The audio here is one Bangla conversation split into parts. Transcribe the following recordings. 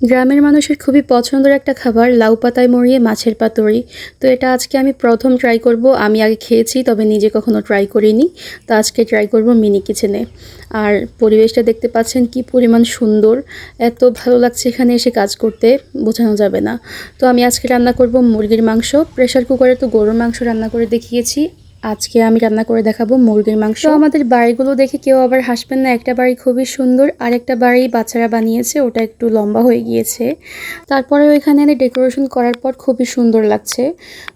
গ্রামের মানুষের খুবই পছন্দের একটা খাবার লাউ পাতায় মরিয়ে মাছের পাতুরি। তো এটা আজকে আমি প্রথম ট্রাই করব। আমি আগে খেয়েছি, তবে নিজে কখনো ট্রাই করিনি। তো আজকে ট্রাই করব মিনি কিচেনে। আর পরিবেশটা দেখতে পাচ্ছেন কি পরিমাণ সুন্দর, এত ভালো লাগছে এখানে এসে কাজ করতে, বোঝানো যাবে না। তো আমি আজকে রান্না করব মুরগির মাংস। প্রেশার কুকারে তো গরুর মাংস রান্না করে দেখিয়েছি, আজকে আমি রান্না করে দেখাবো মুরগির মাংস। তো আমাদের বাড়িগুলো দেখে কেউ আবার হাসবেন না, একটা বাড়ি খুবই সুন্দর আর একটা বাড়ি বাচ্চারা বানিয়েছে, ওটা একটু লম্বা হয়ে গিয়েছে। তারপরে ওইখানে ডেকোরেশন করার পর খুবই সুন্দর লাগছে।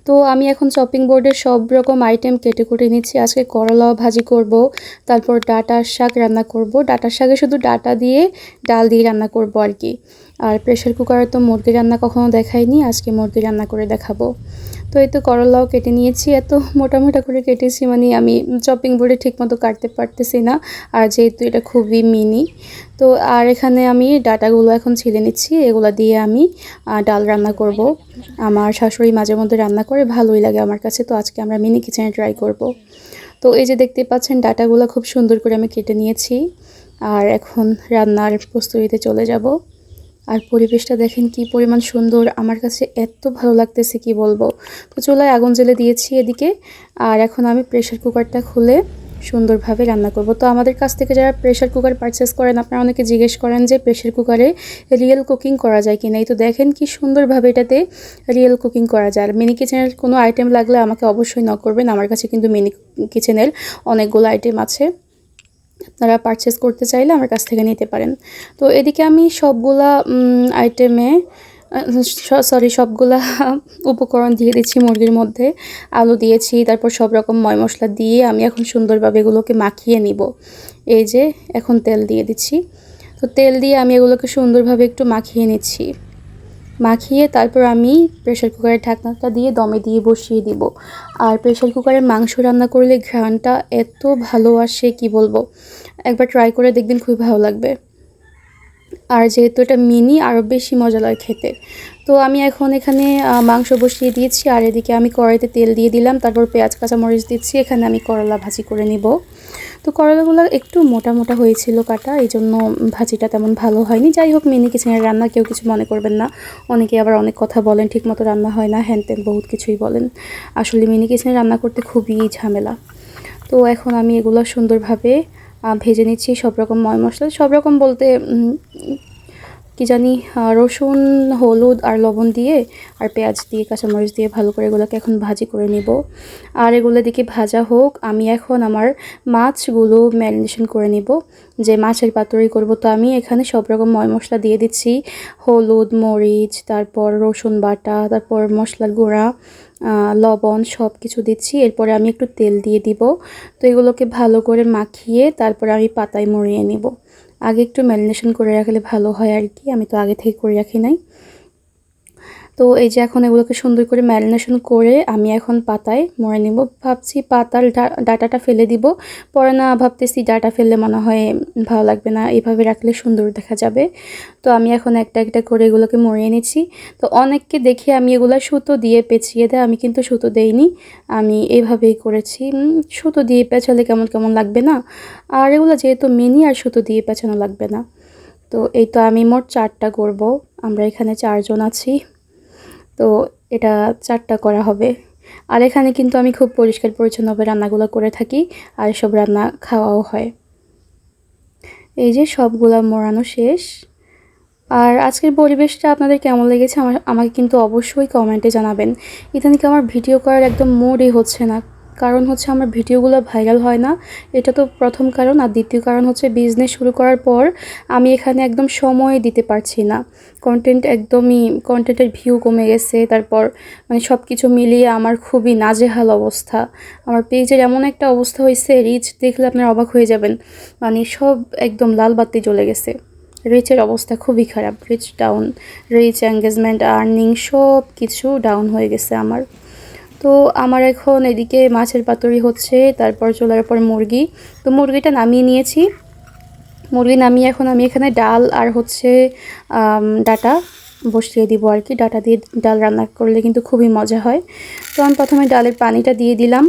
তো আমি এখন চপিং বোর্ডে সব রকম আইটেম কেটে কুটে নিচ্ছি। আজকে করলা ভাজি করব, তারপর ডাঁটার শাক রান্না করব। ডাঁটার শাকে শুধু ডাঁটা দিয়ে ডাল দিয়ে রান্না করব আর কি। আর প্রেশার কুকারে তো মুরগি রান্না কখনো দেখাইনি, আজকে মুরগি রান্না করে দেখাবো। তো এই তো করলাও কেটে নিয়েছি, এত মোটা মোটা করে কেটেছি, মানে আমি চপিং বোর্ডে ঠিকমতো কাটতে পারতেছি না। আর যেহেতু এটা খুবই মিনি, তো আর এখানে আমি ডাটাগুলো এখন ছিলে নিচ্ছি, এগুলো দিয়ে আমি ডাল রান্না করব। আমার শাশুড়ি মাঝে মধ্যে রান্না করে, ভালোই লাগে আমার কাছে। তো আজকে আমরা মিনি কিচেনে ট্রাই করব। তো এই যে দেখতে পাচ্ছেন ডাটাগুলো খুব সুন্দর করে আমি কেটে নিয়েছি, আর এখন রান্নার প্রস্তুতিতে চলে যাব। আর পরিবেশটা দেখেন কি পরিমাণ সুন্দর, আমার কাছে এত ভালো লাগতেছে কি বলবো। তো চুলায় আগুন জ্বেলে দিয়েছি এদিকে, আর এখন আমি প্রেশার কুকারটা খুলে সুন্দরভাবে রান্না করব। তো আমাদের কাছ থেকে যারা প্রেশার কুকার পারচেস করেন, আপনারা অনেকে জিজ্ঞেস করেন যে প্রেশার কুকারে রিয়েল কুকিং করা যায় কি না। এই তো দেখেন কি সুন্দরভাবে এটাতে রিয়েল কুকিং করা যায়। আর মিনি কিচেনের কোনো আইটেম লাগলে আমাকে অবশ্যই নক করবেন, আমার কাছে কিন্তু মিনি কিচেনের অনেকগুলো আইটেম আছে, আপনারা পারচেস করতে চাইলে আমার কাছ থেকে নিতে পারেন। তো এদিকে আমি সবগুলা আইটেমে সবগুলা উপকরণ দিয়ে দিচ্ছি মুরগির মধ্যে। আলু দিয়েছি, তারপর সব রকম ময় মশলা দিয়ে আমি এখন সুন্দরভাবে এগুলোকে মাখিয়ে নিব। এই যে এখন তেল দিয়ে দিচ্ছি। তো তেল দিয়ে আমি এগুলোকে সুন্দরভাবে একটু মাখিয়ে নিচ্ছি। মাখিয়ে তারপর আমি প্রেশার কুকারের ঢাকনাটা দিয়ে দমে দিয়ে বসিয়ে দিব। আর প্রেশার কুকারে মাংস রান্না করলে ঘ্রাণটা এত ভালো আসে কি বলবো, একবার ট্রাই করে দেখবেন, খুবই ভালো লাগবে। আর যেহেতু এটা মিনি, আরও বেশি মজা লাগে খেতে। তো আমি এখন এখানে মাংস বসিয়ে দিয়েছি, আর এদিকে আমি কড়াইতে তেল দিয়ে দিলাম, তারপর পেঁয়াজ কাঁচামরিচ দিচ্ছি। এখানে আমি করলা ভাজি করে নিব। তো করলাগুলো একটু মোটা মোটা হয়েছিল কাটা, এই জন্য ভাজিটা তেমন ভালো হয়নি। যাই হোক, মিনি কিচেনের রান্না, কেউ কিছু মনে করবেন না। অনেকে আবার অনেক কথা বলেন, ঠিকমতো রান্না হয় না, হ্যান ত্যান বহুত কিছুই বলেন। আসলে মিনি কিচেনে রান্না করতে খুবই ঝামেলা। তো এখন আমি এগুলো সুন্দরভাবে ভেজে নিচ্ছি, সব রকম ময় মশলা, সব রকম বলতে কি জানি, রসুন, হলুদ আর লবণ দিয়ে আর পেঁয়াজ দিয়ে কাঁচামরিচ দিয়ে ভালো করে এগুলোকে এখন ভাজি করে নিব। আর এগুলো দিকে ভাজা হোক, আমি এখন আমার মাছগুলো ম্যারিনেশন করে নিব, যে মাছের পাতুরি করব। তো আমি এখানে সব রকম ময় মশলা দিয়ে দিচ্ছি, হলুদ, মরিচ, তারপর রসুন বাটা, তারপর মশলার গুঁড়া, লবণ, সব কিছু দিচ্ছি। এরপরে আমি একটু তেল দিয়ে দিব। তো এগুলোকে ভালো করে মাখিয়ে তারপরে আমি পাতায় মুড়িয়ে নিব। আগে একটু ম্যারিনেশন করে রাখলে ভালো হয় আর কি, আমি তো আগে থেকে করে রাখি নাই। তো এই যে এখন এগুলোকে সুন্দর করে ম্যারিনেশন করে আমি এখন পাতায় মুড়ে নিব। ভাবছি পাতার ডাটাটা ফেলে দিব, পরে না ভাবতেছি ডাটা ফেললে মনে হয় ভালো লাগবে না, এইভাবে রাখলে সুন্দর দেখা যাবে। তো আমি এখন একটা একটা করে এগুলোকে মুড়িয়ে নিচ্ছি। তো অনেককে দেখে আমি এগুলো সুতো দিয়ে পেঁচিয়ে দেয়, আমি কিন্তু সুতো দেইনি, আমি এইভাবেই করেছি। সুতো দিয়ে পেঁচালে কেমন কেমন লাগবে না, আর এগুলো যেহেতু মিনি, আর সুতো দিয়ে পেঁচানো লাগবে না। তো এই তো আমি মোট 4টা করব, আমরা এখানে 4 জন আছি। তো এটা 4টা করা হবে। আর এখানে কিন্তু আমি খুব পরিষ্কার পরিচ্ছন্নভাবে রান্নাগুলো করে থাকি, আর সব রান্না খাওয়াও হয়। এই যে সবগুলা মোড়ানো শেষ। আর আজকের পরিবেশটা আপনাদের কেমন লেগেছে আমাকে কিন্তু অবশ্যই কমেন্টে জানাবেন। ইদানিং আমার ভিডিও করার একদম মুডই হচ্ছে না, কারণ হচ্ছে আমার ভিডিওগুলো ভাইরাল হয় না, এটা তো প্রথম কারণ। আর দ্বিতীয় কারণ হচ্ছে বিজনেস শুরু করার পর আমি এখানে একদম সময় দিতে পারছি না। কন্টেন্টের ভিউ কমে গেছে, তারপর মানে সব কিছু মিলিয়ে আমার খুবই নাজেহাল অবস্থা। আমার পেজের এমন একটা অবস্থা হয়েছে, রিচ দেখলে আপনারা অবাক হয়ে যাবেন, মানে সব একদম লাল বাতি জ্বলে গেছে। রিচের অবস্থা খুবই খারাপ, reach down, reach, engagement, earning সব কিছু ডাউন হয়ে গেছে আমার। তো আমার এখন এদিকে মাছের পাতুরি হচ্ছে, তারপর চলার পর মুরগি। তো মুরগিটা নামিয়ে নিয়েছি, মুরগি নামিয়ে এখন আমি এখানে ডাল আর হচ্ছে ডাটা বসিয়ে দিব আর কি। ডাটা দিয়ে ডাল রান্না করলে কিন্তু খুবই মজা হয়। তো আমি প্রথমে ডালের পানিটা দিয়ে দিলাম।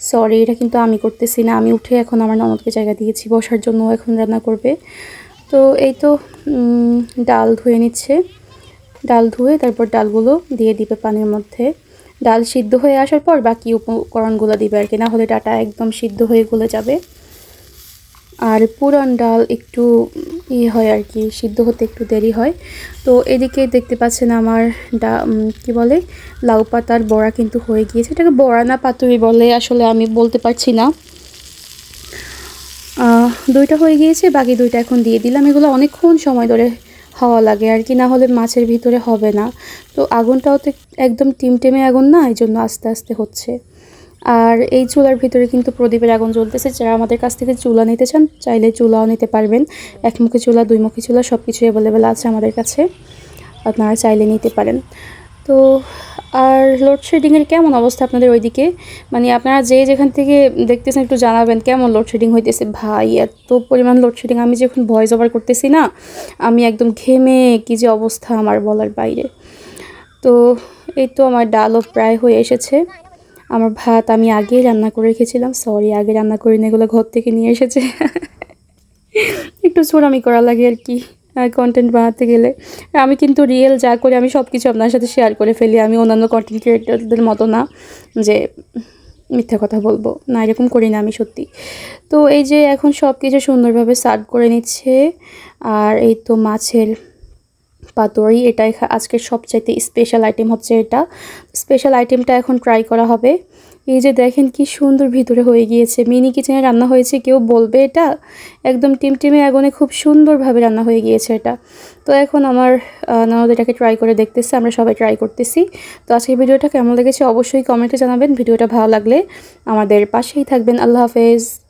সরি, এটা কিন্তু আমি করতেছি না, আমি উঠে এখন আমার ননদকে জায়গা দিয়েছি বসার জন্য, এখন রান্না করবে। তো এই তো ডাল ধুয়ে নিচ্ছে, ডাল ধুয়ে তারপর ডালগুলো দিয়ে দিবে পানির মধ্যে। ডাল সিদ্ধ হয়ে আসার পর বাকি উপকরণগুলো দিবে আর কি, না হলে ডাটা একদম সিদ্ধ হয়ে গলে যাবে। আর পুরান ডাল একটু হয় আর কি, সিদ্ধ হতে একটু দেরি হয়। তো এদিকে দেখতে পাচ্ছেন আমার কি বলে লাউ পাতার বড়া কিন্তু হয়ে গিয়েছে। এটাকে বড়া না পাতুরি বলে আসলে আমি বলতে পারছি না। দুইটা হয়ে গিয়েছে, বাকি দুইটা এখন দিয়ে দিলাম। এগুলো অনেকক্ষণ সময় ধরে হওয়া লাগে আর কি, না হলে মাছের ভিতরে হবে না। তো আগুনটাও তো একদম টিমটিমে আগুন না, এই জন্য আস্তে আস্তে হচ্ছে। আর এই চুলার ভিতরে কিন্তু প্রদীপের আগুন জ্বলতেছে। যারা আমাদের কাছ থেকে চুলা নিতে চান চাইলে চুলাও নিতে পারবেন। একমুখী চুলা, দুইমুখী চুলা সব কিছু অ্যাভেলেবেল আছে আমাদের কাছে, আপনারা চাইলে নিতে পারেন। তো আর লোডশেডিংয়ের কেমন অবস্থা আপনাদের ওইদিকে? মানে আপনারা যেখান থেকে দেখতেছেন একটু জানাবেন কেমন লোডশেডিং হইতেছে। ভাই এত পরিমাণ লোডশেডিং, আমি যখন ভয়েস ওভার করতেছি না, আমি একদম ঘেমে কি যে অবস্থা আমার বলার বাইরে। তো এই তো আমার ডালও প্রায় হয়ে এসেছে। আমার ভাত আমি আগেই রান্না করে রেখেছিলাম, সরি আগে রান্না করে নিয়ে এগুলো ঘর থেকে নিয়ে এসেছে। একটু চোরামি করা লাগে আর কি কন্টেন্ট বানাতে গেলে। আমি কিন্তু রিয়েল যা করি আমি সব কিছু আপনার সাথে শেয়ার করে ফেলি। আমি অন্যান্য কন্টেন্ট ক্রিয়েটরদের মতো না যে মিথ্যা কথা বলবো, না এরকম করি না আমি সত্যি। তো এই যে এখন সব কিছু সুন্দরভাবে সার্ভ করে নিচ্ছে। আর এই তো মাছের পাতুরি, এটাই আজকের সবচাইতে স্পেশাল আইটেম হচ্ছে এটা। স্পেশাল আইটেমটা এখন ট্রাই করা হবে। এই যে দেখেন কি সুন্দর ভিতরে হয়ে গিয়েছে, মিনি কিচেনে রান্না হয়েছে কেউ বলবে এটা? একদম টিমটিমে আগুনে খুব সুন্দরভাবে রান্না হয়ে গিয়েছে এটা। তো এখন আমার ননদ এটাকে ট্রাই করে দেখতেছে, আমরা সবাই ট্রাই করতেছি। তো আজকের ভিডিওটা কেমন লেগেছে অবশ্যই কমেন্টে জানাবেন। ভিডিওটা ভালো লাগলে আমাদের পাশেই থাকবেন। আল্লাহ হাফেজ।